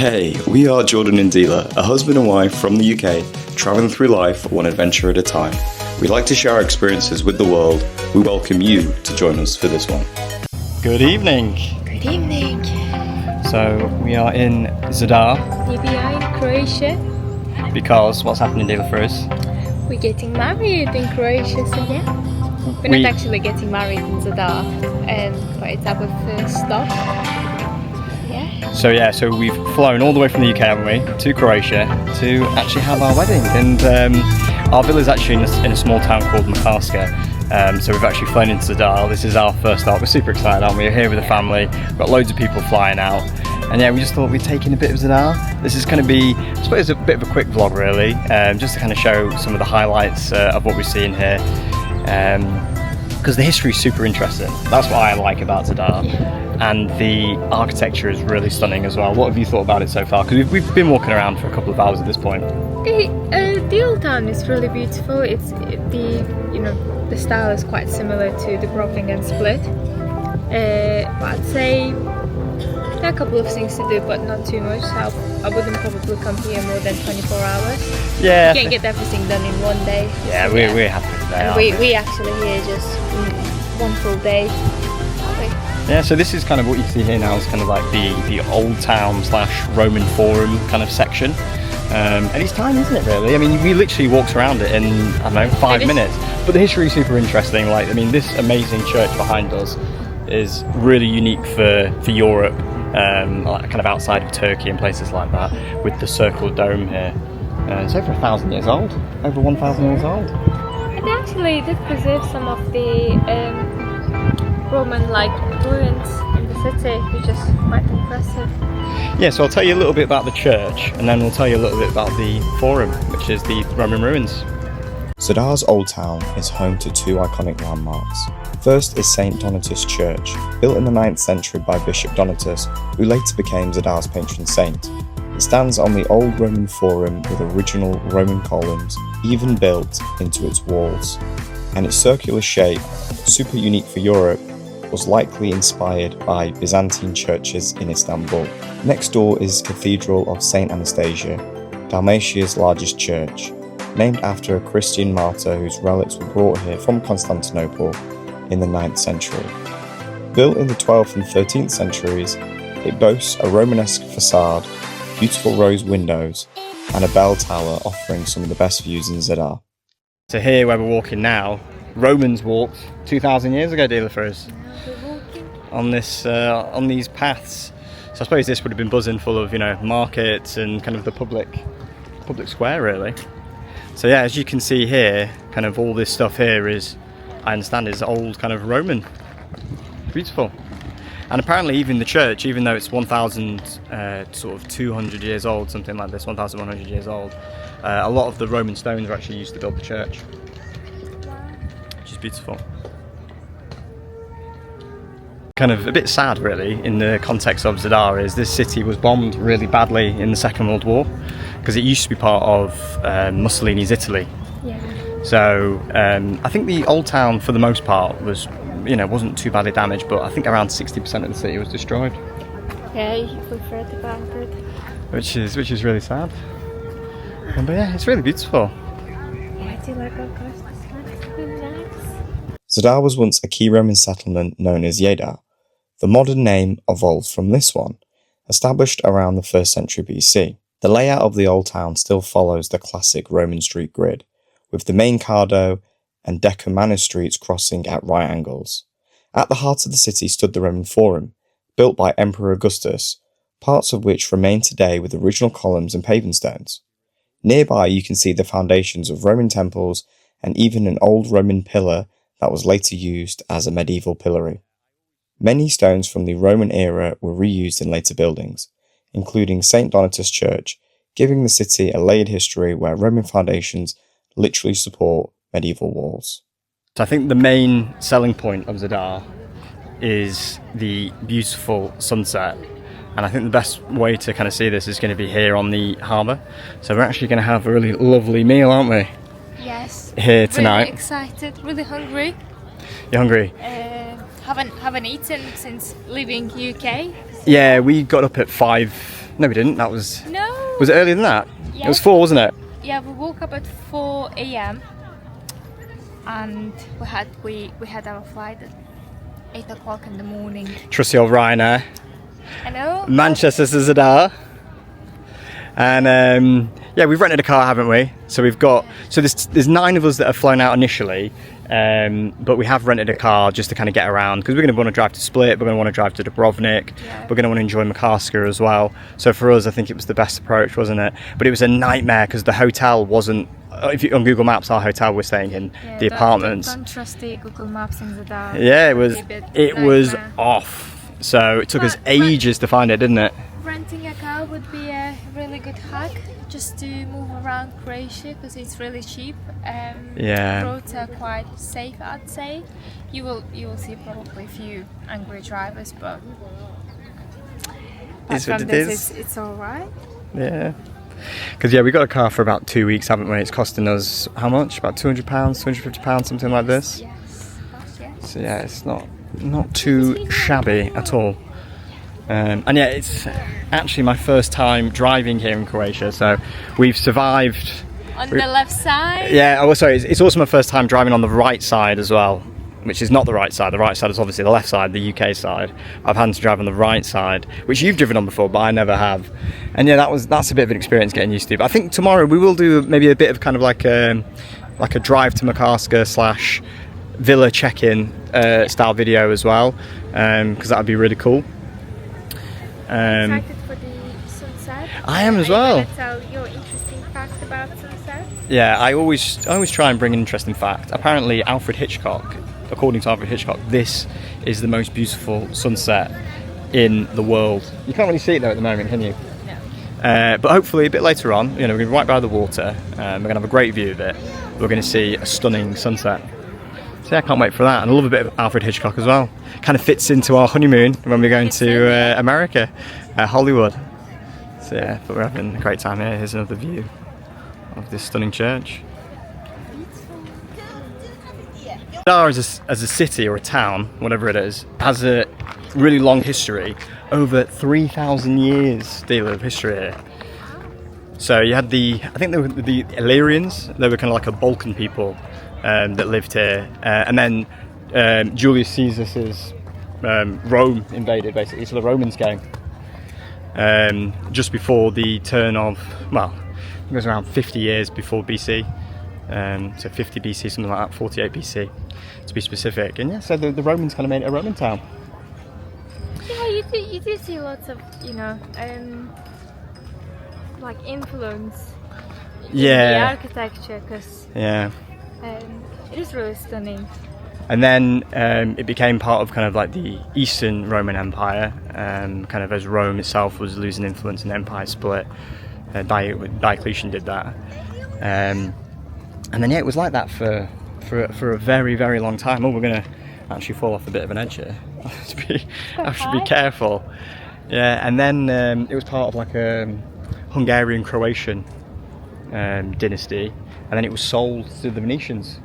Hey, we are Jordan and Deela, a husband and wife from the UK, travelling through life one adventure at a time. We like to share our experiences with the world. We welcome you to join us for this one. Good evening. Good evening. So we are in Zadar Riva in Croatia. because what's happening, Deela, for us? We're getting married in Croatia, so yeah. We're not actually getting married in Zadar, but it's our first stop. So we've flown all the way from the UK, haven't we, to Croatia to actually have our wedding. And our villa is actually in a small town called Makarska. So we've actually flown into Zadar. This is our first stop. We're super excited, aren't we? We're here with the family. We've got loads of people flying out. And yeah, we just thought we'd take in a bit of Zadar. This is going to be, I suppose, a bit of a quick vlog really, just to kind of show some of the highlights of what we're seeing here. Because the history is super interesting. That's what I like about Zadar. And the architecture is really stunning as well. What have you thought about it so far? Because we've been walking around for a couple of hours at this point. The old town is really beautiful. The style is quite similar to the Brooklyn and Split. I'd say there are a couple of things to do, but not too much. So I wouldn't probably come here more than 24 hours. Yeah. You can't get everything done in one day. Yeah, so, we're happy today. And we actually here just one full day. Yeah, so this is kind of what you see here now is kind of like the Old Town / Roman Forum kind of section. And it's tiny, isn't it, really? I mean, we literally walked around it in, I don't know, 5 minutes. But the history is super interesting. Like, I mean, this amazing church behind us is really unique for Europe, kind of outside of Turkey and places like that, with the circular dome here. It's over 1,000 years old, over 1,000 years old. And they actually did preserve some of the Roman ruins in the city, which is quite impressive. Yeah, so I'll tell you a little bit about the church and then we'll tell you a little bit about the forum, which is the Roman ruins. Zadar's Old Town is home to two iconic landmarks. First is St. Donatus Church, built in the 9th century by Bishop Donatus, who later became Zadar's patron saint. It stands on the old Roman Forum with original Roman columns even built into its walls, and its circular shape, super unique for Europe, was likely inspired by Byzantine churches in Istanbul. Next door is Cathedral of St. Anastasia, Dalmatia's largest church, named after a Christian martyr whose relics were brought here from Constantinople in the 9th century. Built in the 12th and 13th centuries, it boasts a Romanesque facade, beautiful rose windows, and a bell tower offering some of the best views in Zadar. So here where we're walking now, Romans walked 2,000 years ago, Deela, for us. On these paths. So I suppose this would have been buzzing full of, markets and kind of the public square really. So yeah, as you can see here, kind of all this stuff here is, I understand, is old kind of Roman. Beautiful. And apparently even the church, even though it's 1,200 years old, something like this, 1,100 years old, a lot of the Roman stones are actually used to build the church, which is beautiful. Kind of a bit sad really in the context of Zadar is this city was bombed really badly in the Second World War because it used to be part of Mussolini's Italy. Yeah. So I think the old town for the most part was, wasn't too badly damaged, but I think around 60% of the city was destroyed. Yeah, we've heard about it. Which is really sad. But yeah, it's really beautiful. Yeah, I do like our coast. It's really nice. Zadar was once a key Roman settlement known as Zadar. The modern name evolved from this one, established around the 1st century BC. The layout of the old town still follows the classic Roman street grid, with the main Cardo and Decumanus streets crossing at right angles. At the heart of the city stood the Roman Forum, built by Emperor Augustus, parts of which remain today with original columns and paving stones. Nearby you can see the foundations of Roman temples and even an old Roman pillar that was later used as a medieval pillory. Many stones from the Roman era were reused in later buildings, including St. Donatus Church, giving the city a layered history where Roman foundations literally support medieval walls. So I think the main selling point of Zadar is the beautiful sunset. And I think the best way to kind of see this is going to be here on the harbour. So we're actually going to have a really lovely meal, aren't we? Yes. Here tonight. Really excited, really hungry. You're hungry? Haven't eaten since leaving UK. Yeah, we got up at 5 No, we didn't. That was... No. Was it earlier than that? Yes. It was 4, wasn't it? Yeah, we woke up at 4 a.m. and we had our flight at 8 o'clock in the morning. Trusty old Ryanair. I know. Manchester to Zadar. And yeah, we've rented a car, haven't we? So we've got, so there's 9 of us that have flown out initially, but we have rented a car just to kind of get around, because we're going to want to drive to Split, we're going to want to drive to Dubrovnik, Yeah. we're going to want to enjoy Makarska as well. So for us, I think it was the best approach, wasn't it? But it was a nightmare because the hotel wasn't, if you, on Google Maps, our hotel we're staying in, Yeah, the apartments. Don't trust the Google Maps in Zadar. Yeah, it was nightmare. off. So it took us But- ages to find it, didn't it? Renting a car would be a really good hack just to move around Croatia because it's really cheap. Yeah. Roads are quite safe, I'd say. You will see probably a few angry drivers, but It's what from it this, is. it's all right. Yeah. Because yeah, we got a car for about 2 weeks, haven't we? It's costing us how much? About £200, £250, something like this. Yes, yes. So yeah, it's not too shabby at all. And yeah, it's actually my first time driving here in Croatia, so we've survived. On the left side. Yeah, oh sorry, it's also my first time driving on the right side as well, which is not the right side. The right side is obviously the left side, the UK side. I've had to drive on the right side, which you've driven on before, but I never have. And yeah, that's a bit of an experience getting used to. But I think tomorrow we will do maybe a bit of kind of like a drive to Makarska / villa check-in style video as well, because that would be really cool. Excited for the sunset. I am as Are you well. gonna tell your interesting facts about sunset? Yeah, I always try and bring an interesting fact. Apparently, according to Alfred Hitchcock, this is the most beautiful sunset in the world. You can't really see it though at the moment, can you? No. But hopefully a bit later on, we're going to be right by the water. We're going to have a great view of it. We're going to see a stunning sunset. So yeah, I can't wait for that. And I love a bit of Alfred Hitchcock as well. Kind of fits into our honeymoon when we're going to America, Hollywood. So yeah, but we're having a great time here. Here's another view of this stunning church. Zadar as a city or a town, whatever it is, has a really long history. Over 3,000 years deal of history here. So you had I think they were the Illyrians. They were kind of like a Balkan people that lived here, and then Julius Caesar's Rome invaded basically. So the Romans came just before the turn of, well, it was around 50 years before BC. So 50 BC, something like that, 48 BC to be specific. And yeah, so the Romans kind of made it a Roman town. Yeah, you do see lots of, like influence in the Yeah. architecture because Yeah. it is really stunning. And then it became part of kind of like the Eastern Roman Empire, kind of as Rome itself was losing influence and the empire split. Diocletian did that. And then yeah, it was like that for a very, very long time. Oh, we're going to actually fall off a bit of an edge here. I should be careful. Yeah, and then it was part of like a Hungarian-Croatian dynasty, and then it was sold to the Venetians,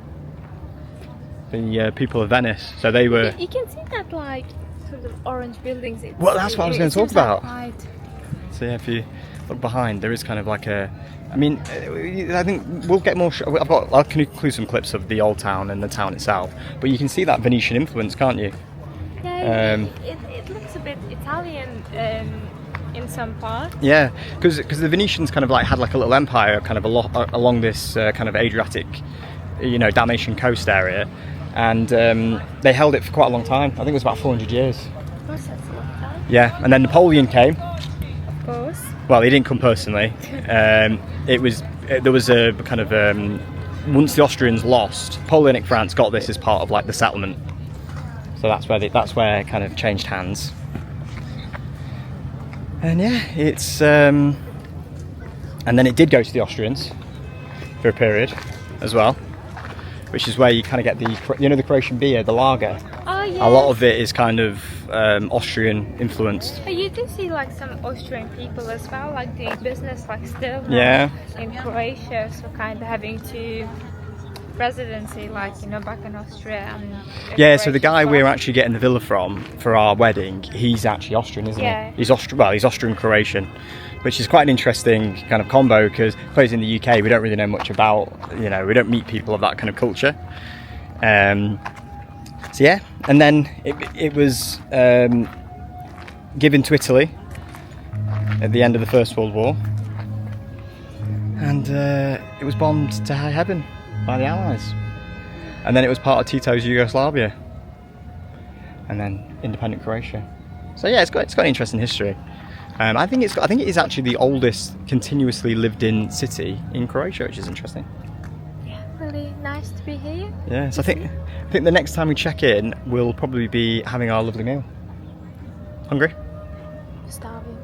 the people of Venice. So they were. You can see that like sort of orange buildings. Well, that's what I was going to talk seems like about. quite- So yeah, if you look behind, there is kind of like a. I mean, I think we'll get more. I'll include some clips of the old town and the town itself, but you can see that Venetian influence, can't you? Yeah, it looks a bit Italian in some parts. Yeah, because the Venetians kind of like had like a little empire kind of along this kind of Adriatic, Dalmatian coast area, and they held it for quite a long time. I think it was about 400 years. Of course, that's a long time. Yeah, and then Napoleon came. Of course. Well, he didn't come personally. There was a kind of once the Austrians lost, Napoleonic France got this as part of like the settlement. So that's where it kind of changed hands. And yeah, it's and then it did go to the Austrians for a period as well, which is where you kind of get the Croatian beer, the lager. Oh yeah. A lot of it is kind of Austrian influenced. But you do see like some Austrian people as well, like doing business like still now Yeah. in Croatia, so kind of having to residency, like back in Austria and. Yeah, so the guy we're actually getting the villa from for our wedding, he's actually Austrian, isn't Yeah. he? He's Austrian-Croatian, which is quite an interesting kind of combo because plays in the UK, we don't really know much about, we don't meet people of that kind of culture. So yeah, and then it was given to Italy at the end of the First World War, and it was bombed to high heaven by the Allies, and then it was part of Tito's Yugoslavia, and then independent Croatia. So yeah, it's got an interesting history. I think it is actually the oldest continuously lived in city in Croatia, which is interesting. Yeah, really nice to be here. Yeah, so I think the next time we check in, we'll probably be having our lovely meal. Hungry? Starving.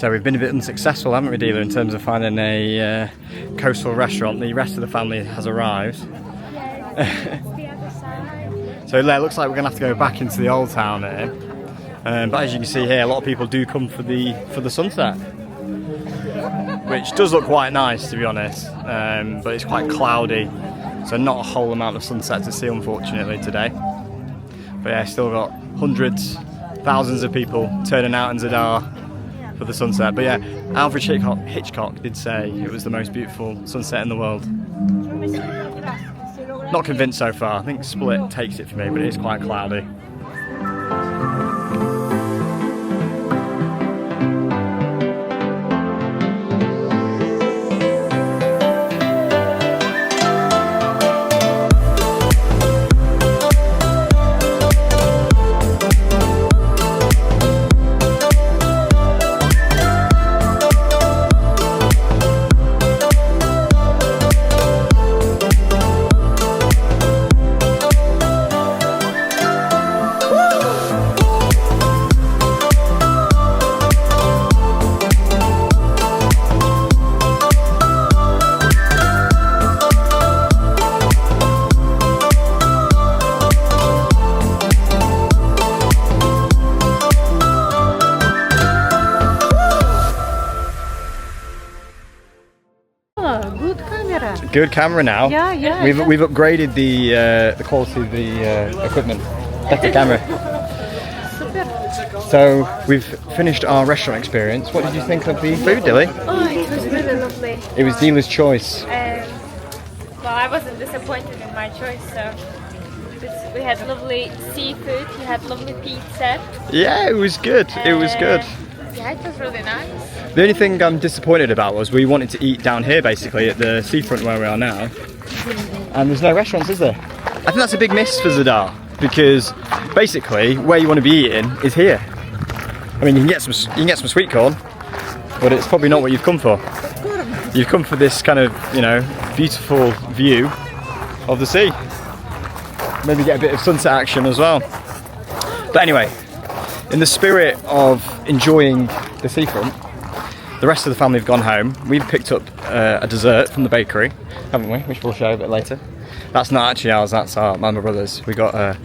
So we've been a bit unsuccessful, haven't we, Dealer, in terms of finding a coastal restaurant. The rest of the family has arrived. Yeah, it's the other side. So it looks like we're going to have to go back into the Old Town here. But as you can see here, a lot of people do come for the sunset, which does look quite nice, to be honest. But it's quite cloudy, so not a whole amount of sunset to see, unfortunately, today. But yeah, still got hundreds, thousands of people turning out in Zadar for the sunset. But yeah, Alfred Hitchcock did say it was the most beautiful sunset in the world. Not convinced so far. I think Split takes it for me, but it is quite cloudy. Good camera now. Yeah. We've upgraded the quality of the equipment. Better camera. Super. So we've finished our restaurant experience. What did you think of the food, Dilly? Oh, it was really lovely. It was dealer's choice. Well, I wasn't disappointed in my choice, so we had lovely seafood, you had lovely pizza. Yeah, it was good. It was good. Yeah, it was really nice. The only thing I'm disappointed about was we wanted to eat down here, basically, at the seafront where we are now. And there's no restaurants, is there? I think that's a big miss for Zadar, because basically where you want to be eating is here. I mean, you can get some sweet corn, but it's probably not what you've come for. You've come for this kind of, beautiful view of the sea. Maybe get a bit of sunset action as well. But anyway, in the spirit of enjoying the seafront, the rest of the family have gone home. We've picked up a dessert from the bakery, haven't we? Which we'll show a bit later. That's not actually ours. That's my brother's. We got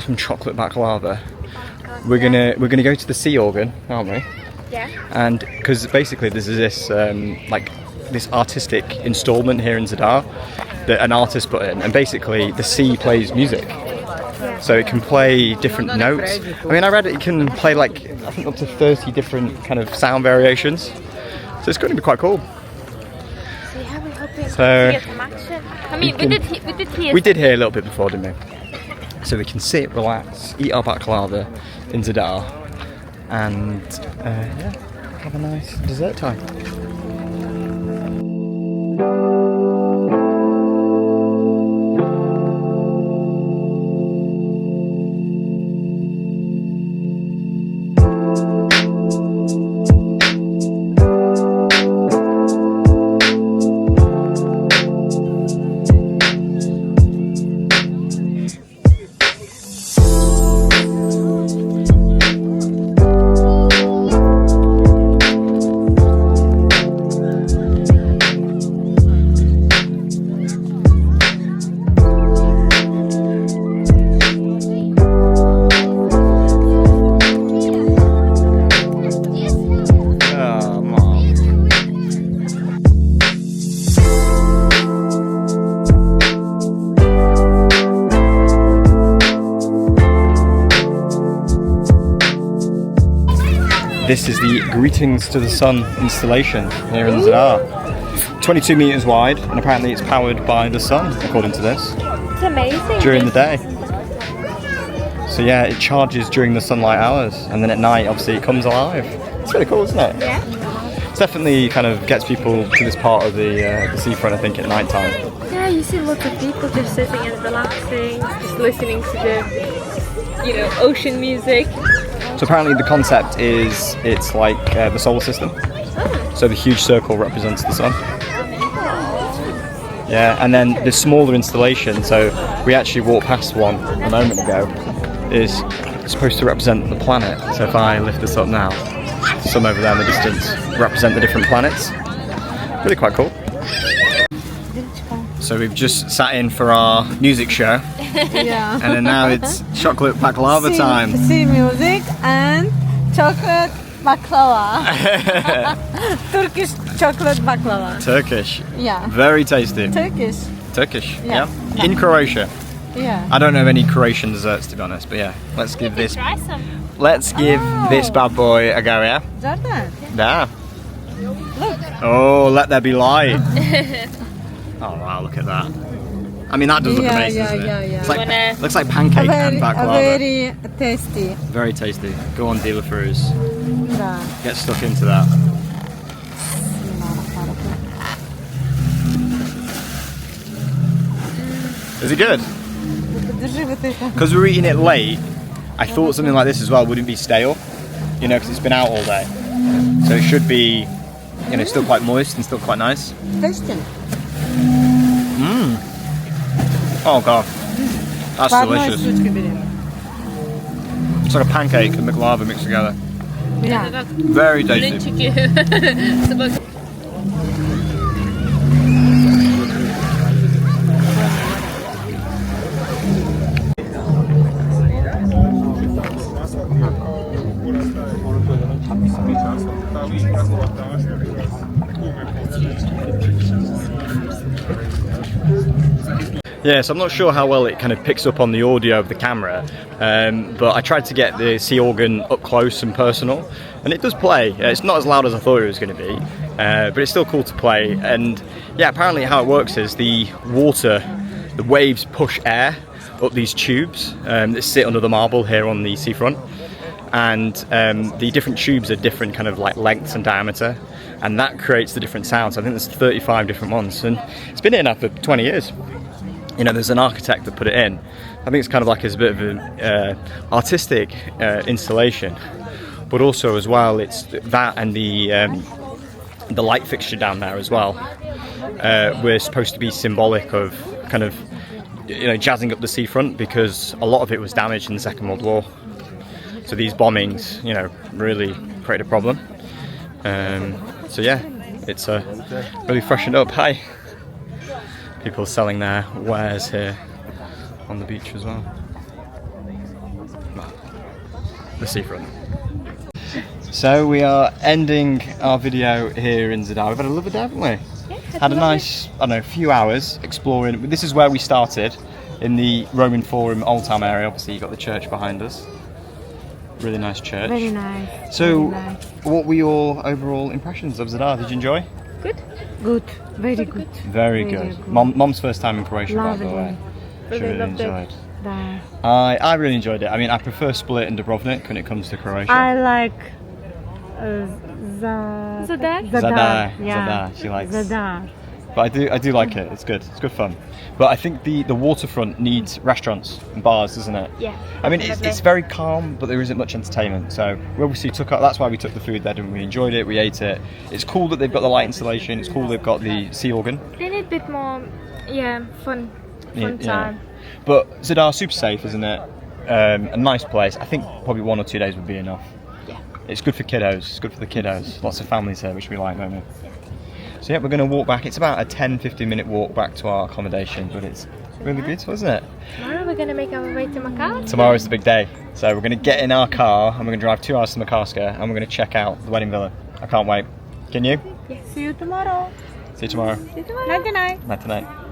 some chocolate baklava. We're gonna go to the Sea Organ, aren't we? Yeah. And because basically there's this like this artistic installment here in Zadar that an artist put in, and basically the sea plays music. So it can play different notes. I mean, I read it can play like, I think up to 30 different kind of sound variations. So it's going to be quite cool. So yeah, we're hoping So to get some action. I mean, we did hear a little bit before, didn't we? So we can sit, relax, eat our baklava in Zadar, and yeah, have a nice dessert time. This is the Greetings to the Sun installation here in Zadar. 22 meters wide, and apparently it's powered by the sun, according to this. It's amazing. During the day. So yeah, it charges during the sunlight hours, and then at night, obviously, it comes alive. It's really cool, isn't it? Yeah. It definitely kind of gets people to this part of the seafront, I think, at night time. Yeah, you see lots of people just sitting and relaxing, just listening to the, ocean music. So apparently the concept is it's like the solar system. So the huge circle represents the sun. Yeah, and then the smaller installation, so we actually walked past one a moment ago, is supposed to represent the planet. So if I lift this up now, some over there in the distance represent the different planets. Really quite cool. So we've just sat in for our music show. Yeah. And then now it's chocolate baklava time. Sea music and chocolate baklava. Turkish chocolate baklava. Turkish. Yeah. Very tasty. Turkish. Turkish. Yeah. Yeah. In Croatia. Yeah. I don't know of any Croatian desserts, to be honest, but yeah, let's give this. Try some. Let's give this bad boy a go, yeah? Zadar. Yeah. Look. Oh, let there be light. Oh wow, look at that. I mean, that does look amazing, doesn't it? Yeah. It's like, looks like pancake and baklava. Very tasty. Very tasty. Go on, dealer fruits. Да. Get stuck into that. Is it good? Держи вот это. Because we're eating it late, I thought something like this as well wouldn't be stale, because it's been out all day. So it should be, still quite moist and still quite nice. Tasty. Oh god, that's По одной delicious. штучке бери. It's like a pancake and baklava mixed together. Yeah. Very tasty. Yeah, so I'm not sure how well it kind of picks up on the audio of the camera, but I tried to get the sea organ up close and personal, and it does play. It's not as loud as I thought it was going to be, but it's still cool to play. And yeah, apparently how it works is the waves push air up these tubes that sit under the marble here on the seafront, and the different tubes are different kind of like lengths and diameter, and that creates the different sounds. I think there's 35 different ones, and it's been here now for 20 years. There's an architect that put it in. I think it's kind of like it's a bit of an artistic installation, but also as well it's that and the light fixture down there as well. We're supposed to be symbolic of kind of jazzing up the seafront, because a lot of it was damaged in the Second World War. So these bombings, you know, really created a problem. So yeah, it's really freshened up. Hi. People selling their wares here on the beach as well. The seafront. So we are ending our video here in Zadar. We've had a lovely day, haven't we? Yeah, Had a nice, I don't know, few hours exploring. This is where we started, in the Roman Forum Old Town area. Obviously you've got the church behind us. Really nice church. Very nice. So, very nice. what were your overall impressions of Zadar? Did you enjoy? Good. Good. Very good. Very good. Mom's first time in Croatia, by the Lovely. way. She Really really loved it. enjoyed. Da. I really enjoyed it. I mean, I prefer Split and Dubrovnik when it comes to Croatia. I like Zadar? Zadar. Yeah. Zadar. She likes. Zadar. But I do like it. It's good. It's good fun. But I think the waterfront needs restaurants and bars, doesn't it? Yeah. I mean, it's definitely. very calm, but there isn't much entertainment. So we obviously that's why we took the food there, didn't we? Enjoyed it. We ate it. It's cool that they've got the light installation. It's cool they've got the sea organ. They need a bit more, fun time. But Zadar, super safe, isn't it? A nice place. I think probably 1 or 2 days would be enough. Yeah. It's good for kiddos. It's good for the kiddos. Lots of families here, which we like, don't we? So yeah, we're going to walk back. It's about a 10-15 minute walk back to our accommodation, but it's really beautiful, isn't it? Tomorrow we're gonna make our way to Macau. Tomorrow's the big day. So we're going to get in our car and we're going to drive 2 hours to Makarska and we're going to check out the wedding villa. I can't wait. Can you? See you tomorrow. See you tomorrow. Night night. Night to night.